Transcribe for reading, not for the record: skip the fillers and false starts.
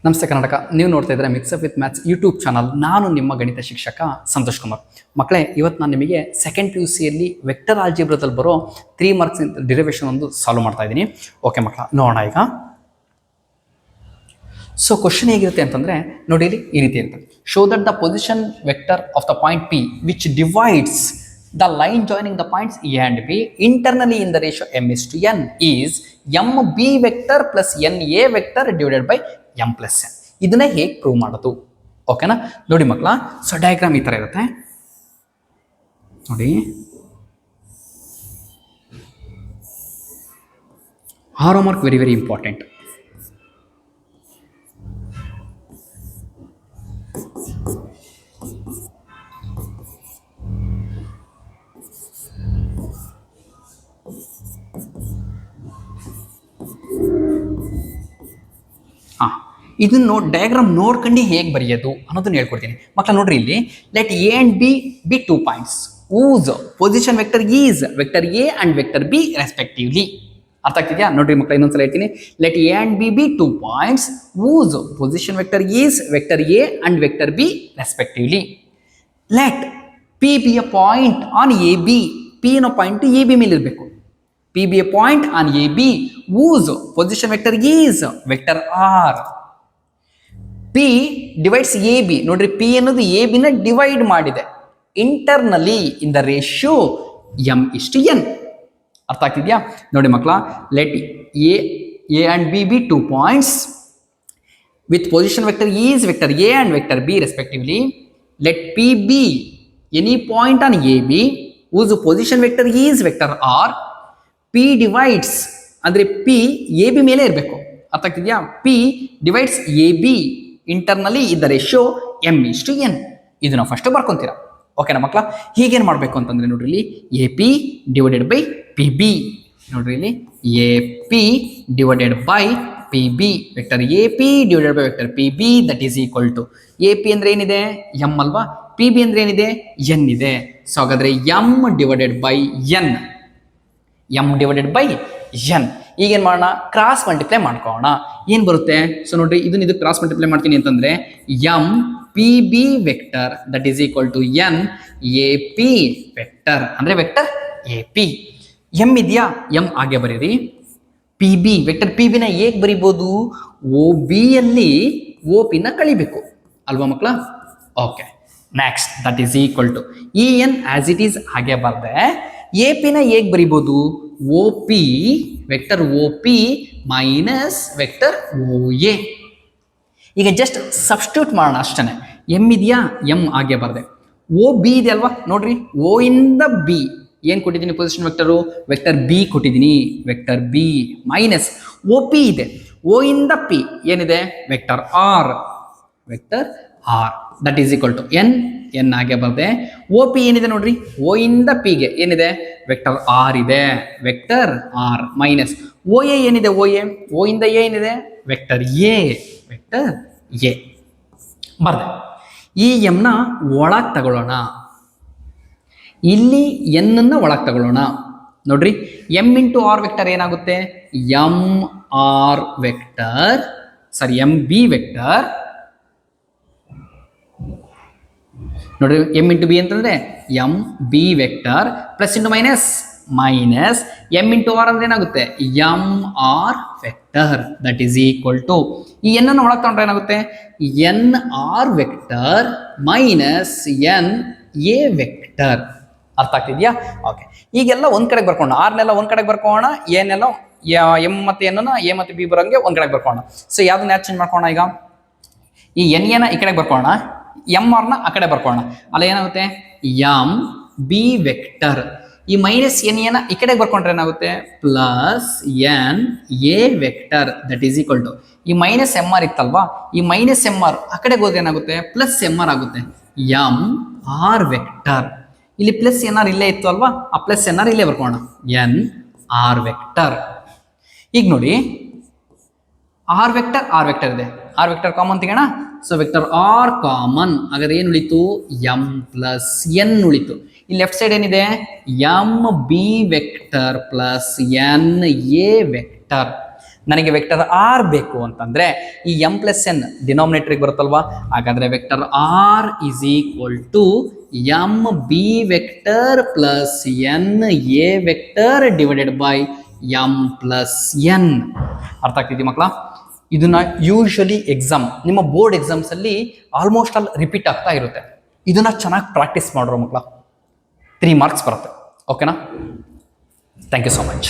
ನಮಸ್ತೆ ಕರ್ನಾಟಕ. ನೀವು ನೋಡ್ತಾ ಇದ್ರೆ mix-up with maths YouTube channel. ನಾನು ನಿಮ್ಮ ಗಣಿತ ಶಿಕ್ಷಕ ಸಂತೋಷ್ ಕುಮಾರ್. ಮಕ್ಕಳೇ, ಇವತ್ತು ನಾನು ನಿಮಗೆ ಸೆಕೆಂಡ್ PUCಯಲ್ಲಿ ವೆಕ್ಟರ್ ಆಲ್ಜಿಬ್ರಾದಲ್ಲಿ ಬರೋ 3 ಮಾರ್ಕ್ಸ್ ಡಿರೈವೇಷನ್ ಒಂದು ಸಾಲ್ವ್ ಮಾಡ್ತಾ ಇದ್ದೀನಿ. ಓಕೆ ಮಕ್ಕಳ, ನೋಡೋಣ ಈಗ. ಸೊ ಕ್ವಶನ್ ಹೇಗಿರುತ್ತೆ ಅಂತಂದ್ರೆ ನೋಡಿ, ಇಲ್ಲಿ ಈ ರೀತಿ ಇರುತ್ತೆ. Show that the position vector of the point P which divides the line joining the points A and B internally in the ratio m:n is mb vector plus na vector divided by m plus n. ಇದನ್ನ ಹೇಗೆ prove ಮಾಡೋದು? ಓಕೆನಾ, ನೋಡಿ ಮಕ್ಕಳ. So diagram ಈ ತರ ಇರುತ್ತೆ ನೋಡಿ. Arrow mark very very important. ಇದನ್ನು ಡಯಾಗ್ರಾಮ್ ನೋಡ್ಕೊಂಡು ಹೇಗೆ ಬರೆಯೋದು ಅನ್ನೋದನ್ನ ಹೇಳ್ಕೊಡ್ತೀನಿ ಮಕ್ಕಳ. ನೋಡ್ರಿ, ಇಲ್ಲಿ let A and B be 2 points whose position vector is vector A and vector B respectively. ಅರ್ಥ ಆಗ್ತಿದ್ಯಾ? ನೋಡ್ರಿ ಮಕ್ಕಳ, ಇನ್ನೊಂದ್ಸಲ ಹೇಳ್ತೀನಿ. Let A and B be 2 points whose position vector is vector A and vector B respectively. Let P be a point on AB. P ಅನ್ನೋ point AB ಮೇಲೆ ಇರಬೇಕು. P be a point on AB whose position vector is vector R. P divides AB. ನೋಡ್ರಿ, P ಅನ್ನೋದು AB ನ divide ಮಾಡಿದೆ internally in the ratio m:n. ಅರ್ಥ ಆಗ್ತಿದ್ಯಾ? ನೋಡಿ ಮಕ್ಕಳ, let A and B be 2 points with position vector is vector A and vector B respectively. Let P be any point on AB whose position vector is vector R. P divides ಅಂದ್ರೆ P AB ಮೇಲೆ ಇರಬೇಕು. ಅರ್ಥ ಆಗ್ತಿದ್ಯಾ? P divides AB internally ಇದ್ದ ratio m:n. ಇದನ್ನ first ಬರ್ಕೊಂತೀರಾ. ಓಕೆನಾ ಮಕ್ಕಳ? ಹೀಗೇನು ಮಾಡಬೇಕು ಅಂತಂದ್ರೆ ನೋಡ್ರಿ, ಇಲ್ಲಿ AP ಡಿವೈಡೆಡ್ ಬೈ PB. ನೋಡ್ರಿ, ಇಲ್ಲಿ AP divided by PB vector AP divided by vector PB that is equal to AP ಅಂದ್ರೆ ಏನಿದೆ? m ಅಲ್ವಾ? PB ಅಂದ್ರೆ ಏನಿದೆ? n ಇದೆ. ಸೊ ಹಾಗಾದ್ರೆ m divided by n, m divided by n. ಈಗೇನು ಮಾಡೋಣ? ಕ್ರಾಸ್ ಮಲ್ಟಿಪ್ಲೈ ಮಾಡ್ಕೋಣ. ಏನು ಬರುತ್ತೆ? ಸೊ ನೋಡ್ರಿ, ಇದನ್ನ ಕ್ರಾಸ್ ಮಲ್ಟಿಪ್ಲೈ ಮಾಡ್ತೀನಿ ಅಂತಂದ್ರೆ m PB vector that is equal to n AP vector ಅಂದ್ರೆ ವೆಕ್ಟರ್ AP. m ಇದೆಯಾ? m ಹಾಗೆ ಬರೀರಿ. PB ವೆಕ್ಟರ್ PB ನ ಹೇಗೆ ಬರಿಬೋದು? OB ಯಲ್ಲಿ OP ನ ಕಳಿಬೇಕು ಅಲ್ವಾ ಮಕ್ಕಳ? Okay, next that is equal to EN as it is ಹಾಗೆ ಬರ್ದೆ. AP ನ ಹೇಗೆ ಬರಿಬೋದು? OP vector OP minus vector OA. ಈಗ ಜಸ್ಟ್ ಸಬ್ಸ್ಟಿಟ್ಯೂಟ್ ಮಾಡೋಣ ಅಷ್ಟೇ. m ಇದೆಯಾ? m ಹಾಗೆ ಬರ್ದೆ. OB ಇದೆ ಅಲ್ವಾ? ನೋಡ್ರಿ, O ಇಂದ B ಏನು ಕೊಟ್ಟಿದ್ದೀನಿ? ಪೊಸಿಷನ್ ವೆಕ್ಟರು ವೆಕ್ಟರ್ B ಕೊಟ್ಟಿದ್ದೀನಿ. ವೆಕ್ಟರ್ B ಮೈನಸ್ OP ಇದೆ. O ಇಂದ P ಏನಿದೆ? Vector R. Vector R that is equal to n ಹಾಗೆ ಬರ್ದೆ. OP ಏನಿದೆ ನೋಡ್ರಿ? O ಇಂದ P ಗೆ ಏನಿದೆ? ವೆಕ್ಟರ್ R ಇದೆ. ವೆಕ್ಟರ್ R ಮೈನಸ್ OA ಏನಿದೆ? O ಇಂದ A ಏನಿದೆ? Vector A. ವೆಕ್ಟರ್ A ಬರ್ದೆ. ಈ m ನ ಒಳಗೆ ತಗೊಳ್ಳೋಣ. ಇಲ್ಲಿ n ಅನ್ನ ಒಳಗೆ ತಗೊಳ್ಳೋಣ. ನೋಡ್ರಿ, m ಇಂಟು ಆರ್ ವೆಕ್ಟರ್ ಏನಾಗುತ್ತೆ? MR vector sorry MB vector. ನೋಡ್ರಿ, m ಇಂಟು ಬಿ ಅಂತಂದ್ರೆ MB vector plus into minus minus m into R ಅಂದ್ರೆ ಏನಾಗುತ್ತೆ? MR vector that is equal to ಈ n ಅನ್ನು ಒಳಗೆ ತಗೊಂಡ್ರೆ ಏನಾಗುತ್ತೆ? NR vector minus NA vector. ಅರ್ಥ ಆಗ್ತಿದ್ಯಾ? ಓಕೆ, ಈಗೆಲ್ಲ ಒಂದ್ ಕಡೆಗೆ ಬರ್ಕೋಣ. ಆರ್ನೆಲ್ಲ ಒಂದ್ ಕಡೆಗೆ ಬರ್ಕೋಣ, ಏನೆಲ್ಲ m ಮತ್ತೆ n A ಮತ್ತೆ B ಬರೋಂಗೆ ಒಂದ್ ಕಡೆಗೆ ಬರ್ಕೋಣ. ಸೊ ಯಾವ್ದನ್ನ ಯಾರು ಚೇಂಜ್ ಮಾಡ್ಕೋಣ? ಈಗ ಈ NA ನ ಈ ಕಡೆಗೆ ಬರ್ಕೋಣ, MR ನ ಆ ಕಡೆ ಬರ್ಕೋಣ. ಅಲ್ಲ ಏನಾಗುತ್ತೆ? MB vector. ಈ ಮೈನಸ್ NA ನ ಈ ಕಡೆಗೆ ಬರ್ಕೊಂಡ್ರೆ ಏನಾಗುತ್ತೆ? Plus NA vector that is equal to ಈ ಮೈನಸ್ MR ಇತ್ತಲ್ವಾ? ಈ ಮೈನಸ್ MR ಆ ಕಡೆಗೆ ಹೋದ್ರೆ ಏನಾಗುತ್ತೆ? ಪ್ಲಸ್ MR ಆಗುತ್ತೆ. MR vector. ಇಲ್ಲಿ ಪ್ಲಸ್ NR ಇಲ್ಲೇ ಇತ್ತು ಅಲ್ವಾ? ಆ ಪ್ಲಸ್ NR ಇಲ್ಲೇ ಬರ್ಕೋಣ. NR vector. ಈಗ ನೋಡಿ, R ವೆಕ್ಟರ್ ಇದೆ. R ವೆಕ್ಟರ್ ಕಾಮನ್ ತೆಗೋಣ. So vector R common. ಹಾಗಾದ್ರೆ ಏನು ಉಳಿತು? m ಪ್ಲಸ್ n ಉಳಿತು. ಇಲ್ಲಿ ಲೆಫ್ಟ್ ಸೈಡ್ ಏನಿದೆ? MB vector plus NA vector. ನನಗೆ ವೆಕ್ಟರ್ ಆರ್ ಬೇಕು ಅಂತಂದ್ರೆ ಈ ಎಂ ಪ್ಲಸ್ ಎನ್ ಡಿನಾಮಿನೇಟರ್ಗೆ ಬರುತ್ತಲ್ವಾ, ಹಾಗಾದ್ರೆ vector R is equal to M B vector plus N A vector divided by M plus N. ಅರ್ಥ ಆಗ್ತಿದ್ದಿ ಮಕ್ಕಳ? ಇದನ್ನ ಯೂಶಲಿ ನಿಮ್ಮ ಬೋರ್ಡ್ ಎಕ್ಸಾಮ್ಸ್ ಅಲ್ಲಿ ಆಲ್ಮೋಸ್ಟ್ ಆಲ್ ರಿಪೀಟ್ ಆಗ್ತಾ ಇರುತ್ತೆ. ಇದನ್ನ ಚೆನ್ನಾಗಿ ಪ್ರಾಕ್ಟೀಸ್ ಮಾಡ್ರೋ ಮಕ್ಕಳ, 3 ಮಾರ್ಕ್ಸ್ ಬರುತ್ತೆ. ಓಕೆನಾ? Thank you so much.